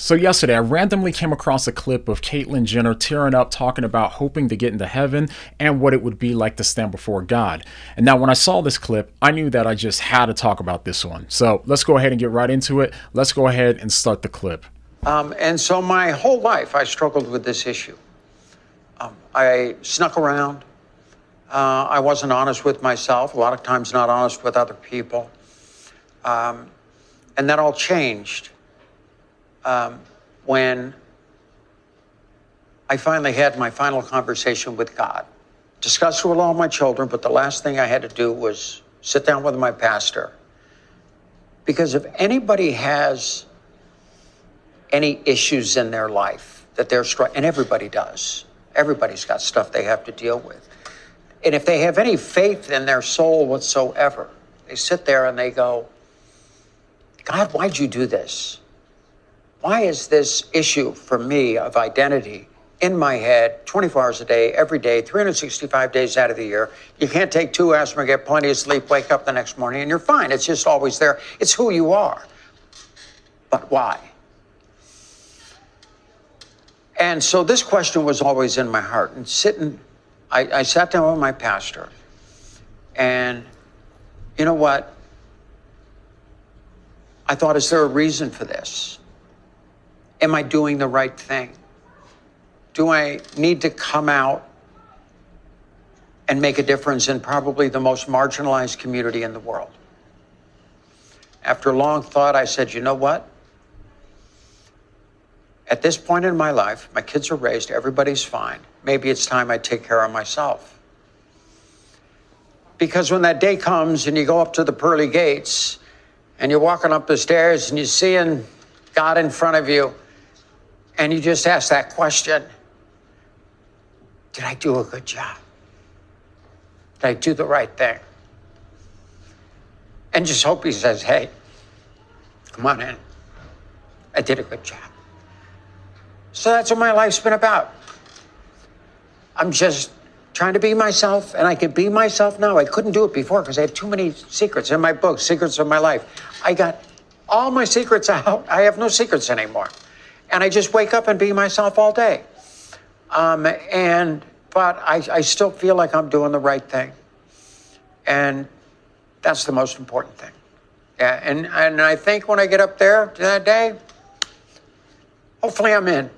So yesterday, I randomly came across a clip of Caitlyn Jenner tearing up talking about hoping to get into heaven and what it would be like to stand before God. And now when I saw this clip, I knew that I just had to talk about this one. So let's go ahead and get right into it. Let's go ahead and start the clip. And so my whole life, I struggled with this issue. I snuck around. I wasn't honest with myself, a lot of times not honest with other people. And that all changed when I finally had my final conversation with God. Discussed it with all my children, but the last thing I had to do was sit down with my pastor. Because if anybody has any issues in their life that they're struggling, and everybody does, everybody's got stuff they have to deal with. And if they have any faith in their soul whatsoever, they sit there and they go, God, why'd you do this? Why is this issue for me of identity in my head 24 hours a day, every day, 365 days out of the year? You can't take 2 aspirin, get plenty of sleep, wake up the next morning, and you're fine. It's just always there. It's who you are. But why? And so this question was always in my heart. And I sat down with my pastor, and you know what? I thought, is there a reason for this? Am I doing the right thing? Do I need to come out and make a difference in probably the most marginalized community in the world? After long thought, I said, you know what? At this point in my life, my kids are raised, everybody's fine. Maybe it's time I take care of myself. Because when that day comes and you go up to the pearly gates and you're walking up the stairs and you're seeing God in front of you, and you just ask that question, did I do a good job? Did I do the right thing? And just hope he says, hey, come on in. I did a good job. So that's what my life's been about. I'm just trying to be myself, and I can be myself now. I couldn't do it before because I had too many secrets in my book, Secrets of My Life. I got all my secrets out. I have no secrets anymore. And I just wake up and be myself all day. But I still feel like I'm doing the right thing. And that's the most important thing. Yeah, and I think when I get up there that day, hopefully I'm in.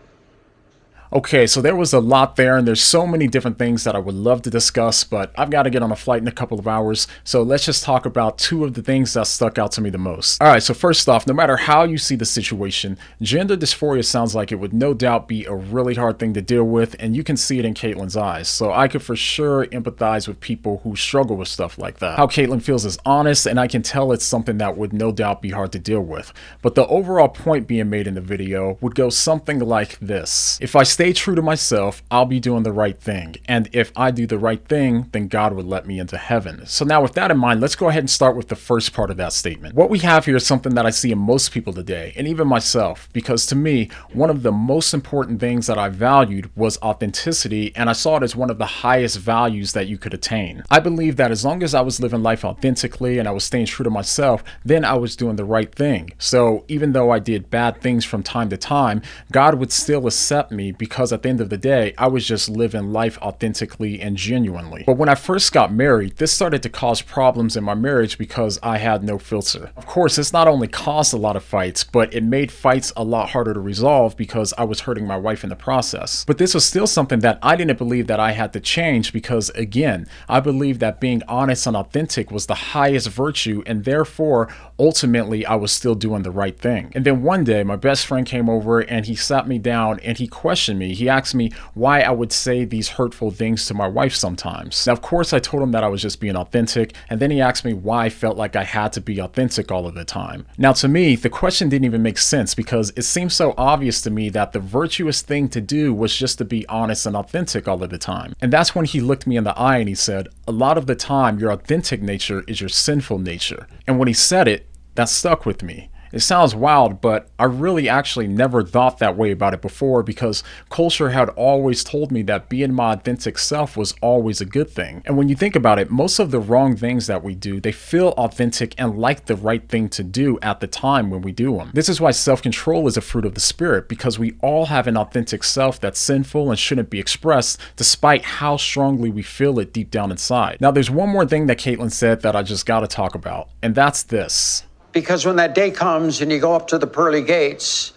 Okay, so there was a lot there, and there's so many different things that I would love to discuss, but I've got to get on a flight in a couple of hours, so let's just talk about two of the things that stuck out to me the most. Alright, so first off, no matter how you see the situation, gender dysphoria sounds like it would no doubt be a really hard thing to deal with, and you can see it in Caitlyn's eyes, so I could for sure empathize with people who struggle with stuff like that. How Caitlyn feels is honest, and I can tell it's something that would no doubt be hard to deal with. But the overall point being made in the video would go something like this. If I stay true to myself, I'll be doing the right thing. And if I do the right thing, then God would let me into heaven. So now with that in mind, let's go ahead and start with the first part of that statement. What we have here is something that I see in most people today, and even myself, because to me, one of the most important things that I valued was authenticity, and I saw it as one of the highest values that you could attain. I believe that as long as I was living life authentically and I was staying true to myself, then I was doing the right thing. So even though I did bad things from time to time, God would still accept me because at the end of the day, I was just living life authentically and genuinely. But when I first got married, this started to cause problems in my marriage because I had no filter. Of course, this not only caused a lot of fights, but it made fights a lot harder to resolve because I was hurting my wife in the process. But this was still something that I didn't believe that I had to change because, again, I believed that being honest and authentic was the highest virtue, and therefore, ultimately, I was still doing the right thing. And then one day, my best friend came over and he sat me down and he questioned me. He asked me why I would say these hurtful things to my wife sometimes. Now, of course, I told him that I was just being authentic, and then he asked me why I felt like I had to be authentic all of the time. Now, to me, the question didn't even make sense because it seemed so obvious to me that the virtuous thing to do was just to be honest and authentic all of the time. And that's when he looked me in the eye and he said, a lot of the time, your authentic nature is your sinful nature. And when he said it, that stuck with me. It sounds wild, but I really actually never thought that way about it before because culture had always told me that being my authentic self was always a good thing. And when you think about it, most of the wrong things that we do, they feel authentic and like the right thing to do at the time when we do them. This is why self-control is a fruit of the spirit, because we all have an authentic self that's sinful and shouldn't be expressed despite how strongly we feel it deep down inside. Now, there's one more thing that Caitlyn said that I just gotta talk about, and that's this. Because when that day comes and you go up to the pearly gates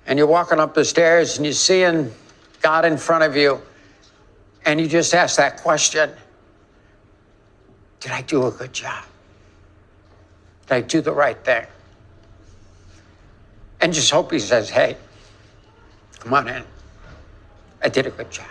and you're walking up the stairs and you're seeing God in front of you and you just ask that question, did I do a good job? Did I do the right thing? And just hope he says, hey, come on in. I did a good job.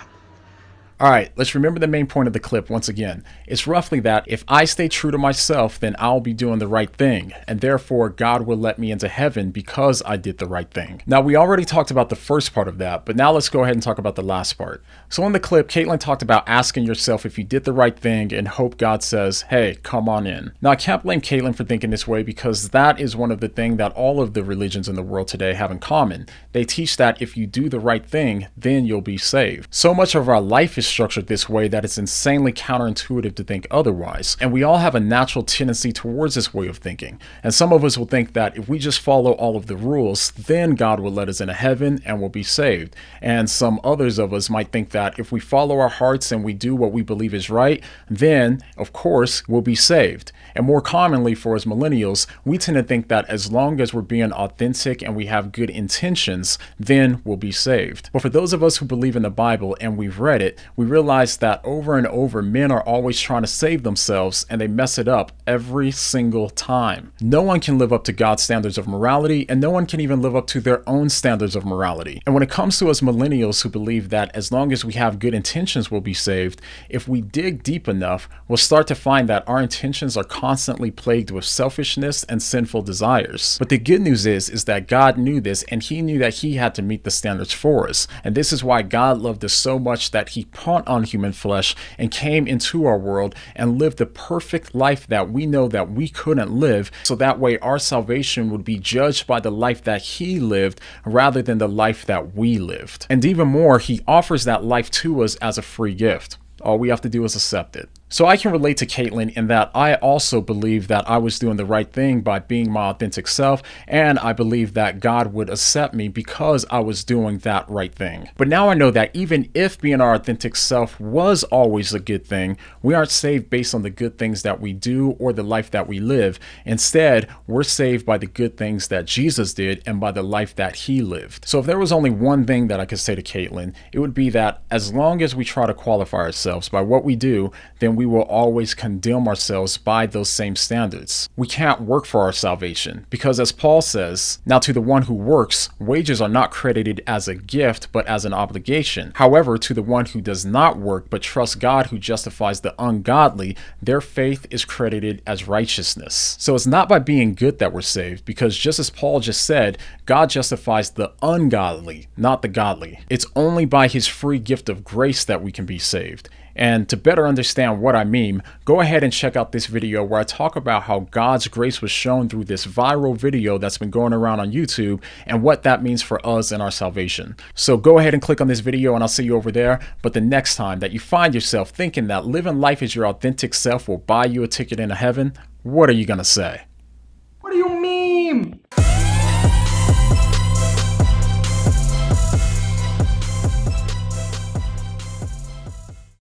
All right, let's remember the main point of the clip once again. It's roughly that if I stay true to myself, then I'll be doing the right thing, and therefore God will let me into heaven because I did the right thing. Now, we already talked about the first part of that, but now let's go ahead and talk about the last part. So in the clip, Caitlyn talked about asking yourself if you did the right thing and hope God says, hey, come on in. Now, I can't blame Caitlyn for thinking this way because that is one of the things that all of the religions in the world today have in common. They teach that if you do the right thing, then you'll be saved. So much of our life is structured this way that it's insanely counterintuitive to think otherwise. And we all have a natural tendency towards this way of thinking. And some of us will think that if we just follow all of the rules, then God will let us into heaven and we'll be saved. And some others of us might think that if we follow our hearts and we do what we believe is right, then, of course, we'll be saved. And more commonly for us millennials, we tend to think that as long as we're being authentic and we have good intentions, then we'll be saved. But for those of us who believe in the Bible and we've read it, we realize that over and over, men are always trying to save themselves and they mess it up every single time. No one can live up to God's standards of morality, and no one can even live up to their own standards of morality. And when it comes to us millennials who believe that as long as we have good intentions, we'll be saved, if we dig deep enough, we'll start to find that our intentions are constantly plagued with selfishness and sinful desires. But the good news is that God knew this, and he knew that he had to meet the standards for us. And this is why God loved us so much that he put on human flesh and came into our world and lived the perfect life that we know that we couldn't live, so that way our salvation would be judged by the life that he lived rather than the life that we lived. And even more, he offers that life to us as a free gift. All we have to do is accept it. So I can relate to Caitlyn in that I also believe that I was doing the right thing by being my authentic self, and I believe that God would accept me because I was doing that right thing. But now I know that even if being our authentic self was always a good thing, we aren't saved based on the good things that we do or the life that we live. Instead, we're saved by the good things that Jesus did and by the life that he lived. So if there was only one thing that I could say to Caitlyn, it would be that as long as we try to qualify ourselves by what we do, then we will always condemn ourselves by those same standards. We can't work for our salvation because, as Paul says, now to the one who works, wages are not credited as a gift but as an obligation. However, to the one who does not work but trusts God who justifies the ungodly, their faith is credited as righteousness. So it's not by being good that we're saved, because just as Paul just said, God justifies the ungodly, not the godly. It's only by his free gift of grace that we can be saved. And to better understand what I mean, go ahead and check out this video where I talk about how God's grace was shown through this viral video that's been going around on YouTube and what that means for us and our salvation. So go ahead and click on this video and I'll see you over there. But the next time that you find yourself thinking that living life as your authentic self will buy you a ticket into heaven, what are you gonna say?